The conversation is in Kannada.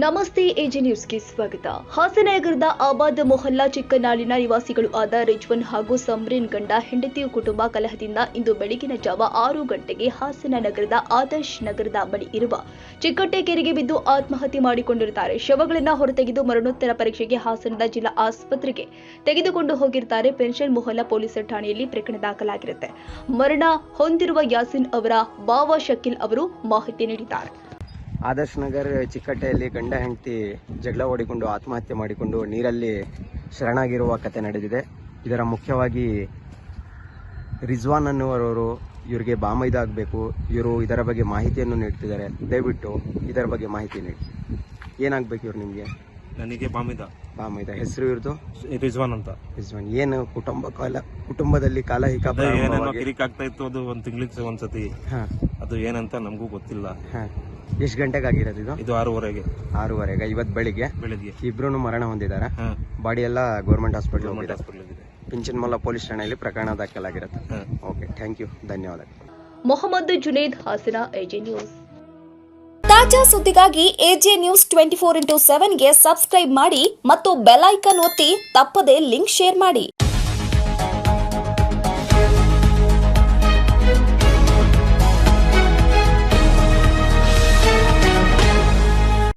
ನಮಸ್ತೆ ಎಜೆ ನ್ಯೂಸ್ಗೆ ಸ್ವಾಗತ. ಹಾಸನನಗರದ ಆಬಾದ್ ಮೊಹಲ್ಲಾ ಚಿಕ್ಕನಾಳಿನ ನಿವಾಸಿಗಳು ಆದ ರಿಜ್ವಾನ್ ಹಾಗೂ ಸಮ್ರೀನ್ ಗಂಡ ಹೆಂಡತಿಯ ಕುಟುಂಬ ಕಲಹದಿಂದ ಇಂದು ಬೆಳಗಿನ ಜಾವ 6 ಗಂಟೆಗೆ ಹಾಸನ ನಗರದ ಆದರ್ಶ್ ನಗರದ ಬಳಿ ಇರುವ ಚಿಕ್ಕಟ್ಟೆ ಕೆರೆಗೆ ಬಿದ್ದು ಆತ್ಮಹತ್ಯೆ ಮಾಡಿಕೊಂಡಿರುತ್ತಾರೆ. ಶವಗಳನ್ನು ಹೊರತೆಗೆದು ಮರಣೋತ್ತರ ಪರೀಕ್ಷೆಗೆ ಹಾಸನದ ಜಿಲ್ಲಾ ಆಸ್ಪತ್ರೆಗೆ ತೆಗೆದುಕೊಂಡು ಹೋಗಿರುತ್ತಾರೆ. ಪೆನ್ಷನ್ ಮೊಹಲ್ಲಾ ಪೊಲೀಸ್ ಠಾಣೆಯಲ್ಲಿ ಪ್ರಕರಣ ದಾಖಲಾಗಿರುತ್ತೆ. ಮರಣ ಹೊಂದಿರುವ ಯಾಸಿನ್ ಅವರ ಬಾವ ಶಕೀಲ್ ಅವರು ಮಾಹಿತಿ ನೀಡಿದ್ದಾರೆ. ಆದರ್ಶ್ ನಗರ್ ಚಿಕ್ಕಟ್ಟೆಯಲ್ಲಿ ಗಂಡ ಹೆಂಡತಿ ಜಗಳ ಓಡಿಕೊಂಡು ಆತ್ಮಹತ್ಯೆ ಮಾಡಿಕೊಂಡು ನೀರಲ್ಲಿ ಶರಣಾಗಿರುವ ಕತೆ ನಡೆದಿದೆ. ಇದರ ಮುಖ್ಯವಾಗಿ ರಿಜ್ವಾನ್ ಅನ್ನುವರವರು ಇವರಿಗೆ ಬಾಮೈದ ಆಗಬೇಕು. ಇವರು ಇದರ ಬಗ್ಗೆ ಮಾಹಿತಿಯನ್ನು ನೀಡ್ತಿದ್ದಾರೆ. ದಯವಿಟ್ಟು ಇದರ ಬಗ್ಗೆ ಮಾಹಿತಿ ನೀಡಿ. ಏನಾಗಬೇಕು ಇವ್ರು ನಿಮಗೆ? ನನಗೆ ಬಾಮೈದ ಹೆಸರು ಇವ್ರದ್ದು ರಿಜ್ವಾನ್ ಅಂತ. ರಿಜ್ವಾನ್ ಏನು ಕುಟುಂಬದಲ್ಲಿ ಕಾಲಹಿಕ ಕಿರಿಕ್ ಆಗ್ತಾ ಇತ್ತು. ಅದು ಒಂದು ತಿಂಗಳಿಗೆ ಒಂದ್ಸತಿ. ಅದು ಏನಂತ ನಮಗೂ ಗೊತ್ತಿಲ್ಲ. ಎಷ್ಟು ಗಂಟೆಗೆ ಆಗಿರೋದು ಇದು? ಇದು 6:30ಗೆ. ಇವತ್ತು ಬೆಳಿಗ್ಗೆ ಇಬ್ರು ಮರಣ ಹೊಂದಿದ್ದಾರೆ. ಬಾಡಿ ಎಲ್ಲ ಗೌರ್ಮೆಂಟ್ ಹಾಸ್ಪಿಟಲ್ ಪಿಂಚನ್ ಮೊಹಲ್ಲಾ ಪೊಲೀಸ್ ಠಾಣೆಯಲ್ಲಿ ಪ್ರಕರಣ ದಾಖಲಾಗಿರುತ್ತೆ. ಓಕೆ, ಥ್ಯಾಂಕ್ ಯು, ಧನ್ಯವಾದಗಳು. Mohammed Junaid, Hassan, AJ news. ತಾಜಾ ಸುದ್ದಿಗಾಗಿ ಎಜೆ ನ್ಯೂಸ್ 24x7 ಗೆ ಸಬ್ಸ್ಕ್ರೈಬ್ ಮಾಡಿ ಮತ್ತು ಬೆಲ್ ಐಕಾನ್ ಒತ್ತಿ ತಪ್ಪದೇ ಲಿಂಕ್ ಶೇರ್ ಮಾಡಿ.